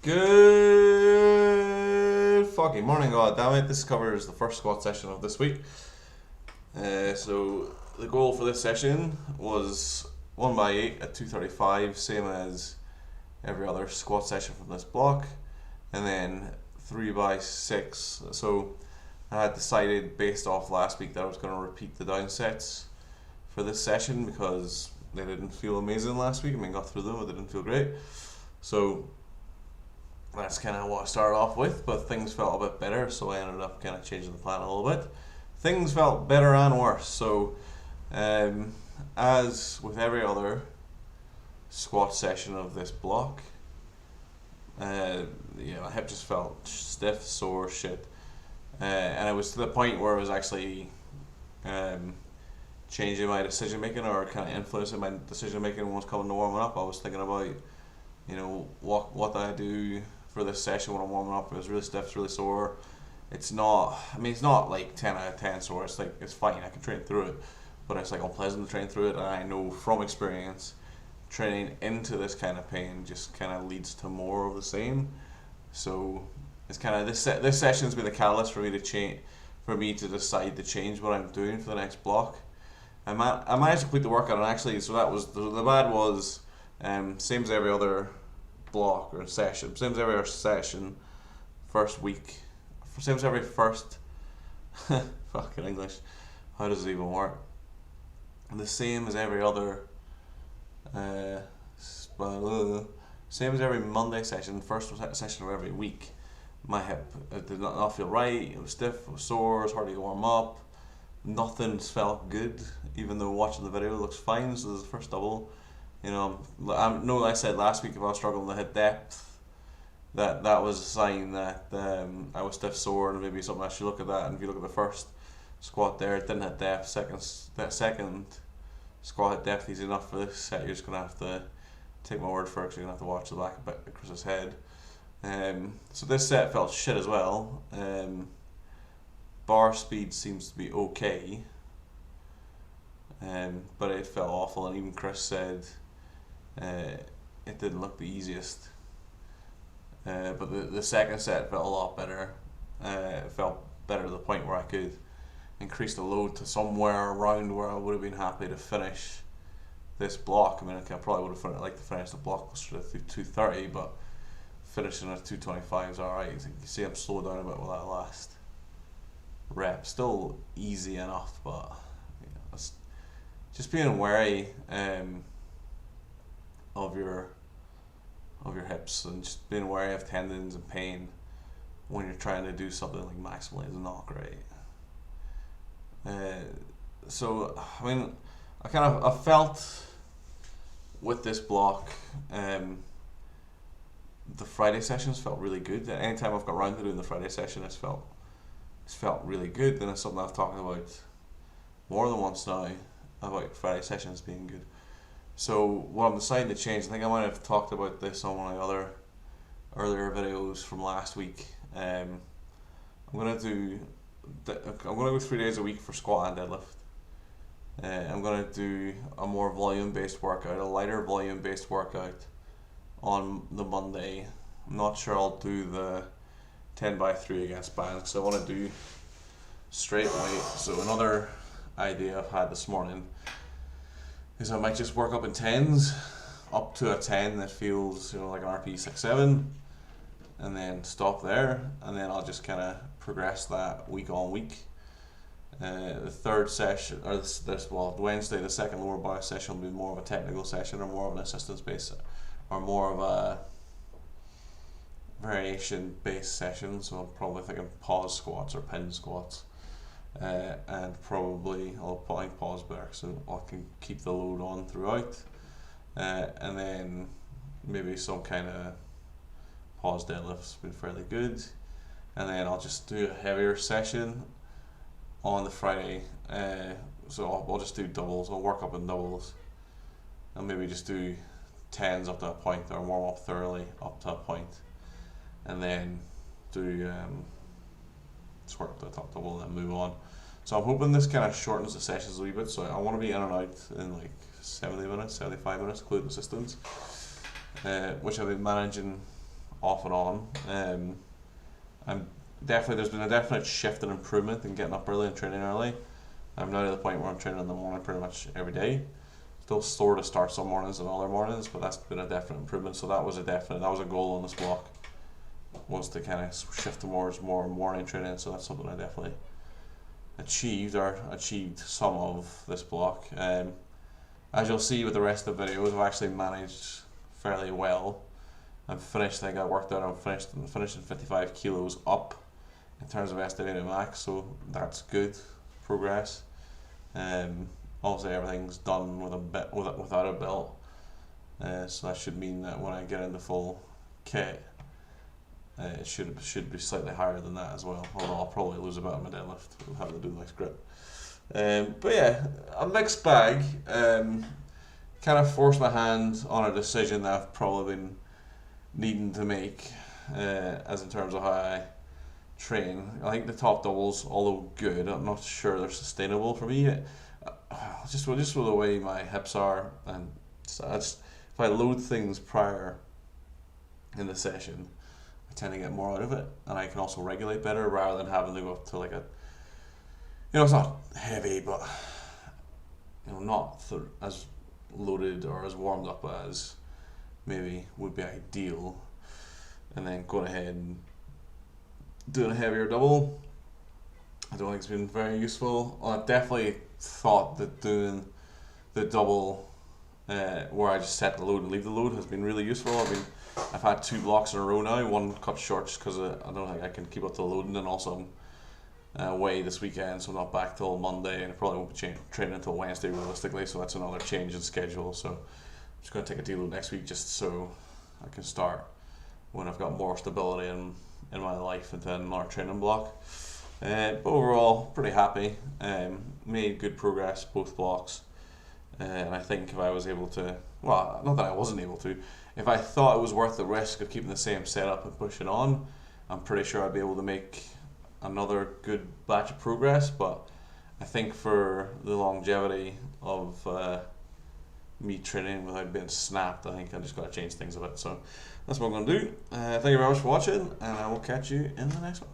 Good fucking morning, god damn it. This covers the first squat session of this week. So the goal for this session was 1 by 8 at 235, same as every other squat session from this block, and then 3 by 6. So I had decided based off last week that I was going to repeat the down sets for this session because they didn't feel amazing last week. I mean, got through them, but they didn't feel great. So that's kind of what I started off with, but things felt a bit better, so I ended up kind of changing the plan a little bit. Things felt better and worse, so as with every other squat session of this block, my hip just felt stiff, sore, shit, and it was to the point where I was actually changing my decision making or kind of influencing my decision making when it was coming to warming up. I was thinking about, what do I do for this session when I'm warming up. It was really stiff, it's really sore. It's not like 10 out of 10 sore. It's fine, I can train through it, but it's like unpleasant to train through it, and I know from experience training into this kind of pain just kind of leads to more of the same. So it's kind of this session's been the catalyst for me to change, for me to decide to change what I'm doing for the next block. I managed to complete the workout, and actually, so that was the bad was, same as every other block or session, same as every other session, first week, same as every first, fucking English, how does it even work? The same as every other, same as every Monday session, first session of every week. My hip, it did not feel right, it was stiff, it was sore, it was hard to warm up, nothing felt good, even though watching the video looks fine. So this is the first double. I said last week if I was struggling to hit depth, that was a sign that I was stiff, sore, and maybe something I should look at that. And if you look at the first squat there, it didn't hit depth. That second squat hit depth easy enough for this set. You're just gonna have to take my word for it, because you're gonna have to watch the back of Chris's head. So this set felt shit as well. Bar speed seems to be okay, but it felt awful, and even Chris said it didn't look the easiest. But the second set felt a lot better. It felt better to the point where I could increase the load to somewhere around where I would have been happy to finish this block. I mean, I probably would have liked to finish the block closer to 230, but finishing at 225 is alright. You see I'm slowed down a bit with that last rep. Still easy enough, but it's just being wary of your hips, and just being wary of tendons and pain when you're trying to do something like maximally is not great. So I mean, I felt with this block, the Friday sessions felt really good. Anytime I've got around to doing the Friday session, it's felt really good, and it's something I've talked about more than once now, about Friday sessions being good. So what I'm deciding to change, I think I might have talked about this on one of my other earlier videos from last week. I'm gonna go 3 days a week for squat and deadlift. I'm gonna do a more volume based workout, a lighter volume based workout on the Monday. I'm not sure I'll do the 10 by 3 against bands, so I want to do straight weight. So another idea I've had this morning is I might just work up in 10s, up to a 10 that feels like an RP 6-7, and then stop there, and then I'll just kind of progress that week on week. The third session, or Wednesday, the second lower body session will be more of a technical session, or more of an assistance based, or more of a variation based session. So I'm probably thinking pause squats or pin squats, and probably I'll pause better so I can keep the load on throughout, and then maybe some kind of pause deadlift's been fairly good, and then I'll just do a heavier session on the Friday. So I'll just do doubles. I'll work up in doubles, and maybe just do 10s up to a point, or warm up thoroughly up to a point, and then do just work up to the top double and then move on. So I'm hoping this kind of shortens the sessions a wee bit. So I want to be in and out in like 70 minutes, 75 minutes, including assistance, which I've been managing off and on. I'm definitely there's been a definite shift and improvement in getting up early and training early. I'm now at the point where I'm training in the morning pretty much every day. Still sort of start some mornings and other mornings, but that's been a definite improvement. So that was a goal on this block, was to kind of shift towards more morning training. So that's something I definitely achieved some of this block. As you'll see with the rest of the videos, I've actually managed fairly well. I've finished, I think I worked out, I'm finishing 55 kilos up in terms of estimated max, so that's good progress. Obviously everything's done without a belt, so that should mean that when I get into full kit, it should be slightly higher than that as well, although I'll probably lose a bit on my deadlift. We'll have to do less grip. But yeah, a mixed bag. Kind of forced my hand on a decision that I've probably been needing to make, as in terms of how I train. I think the top doubles, although good, I'm not sure they're sustainable for me. Just with the way my hips are, and so if I load things prior in the session, I tend to get more out of it, and I can also regulate better rather than having to go up to like a, it's not heavy, but not as loaded or as warmed up as maybe would be ideal, and then going ahead and doing a heavier double. I don't think it's been very useful. I definitely thought that doing the double where I just set the load and leave the load has been really useful. I've had 2 blocks in a row now, one cut short just because I don't think I can keep up the loading, and also I'm away this weekend, so I'm not back till Monday, and I probably won't be training until Wednesday realistically, so that's another change in schedule. So I'm just going to take a deload next week just so I can start when I've got more stability in my life and then another training block. But overall, pretty happy. Made good progress both blocks, and I think if I was able to, well, not that I wasn't able to, if I thought it was worth the risk of keeping the same setup and pushing on, I'm pretty sure I'd be able to make another good batch of progress. But I think for the longevity of me training without being snapped, I think I just got to change things a bit. So that's what I'm going to do. Thank you very much for watching, and I will catch you in the next one.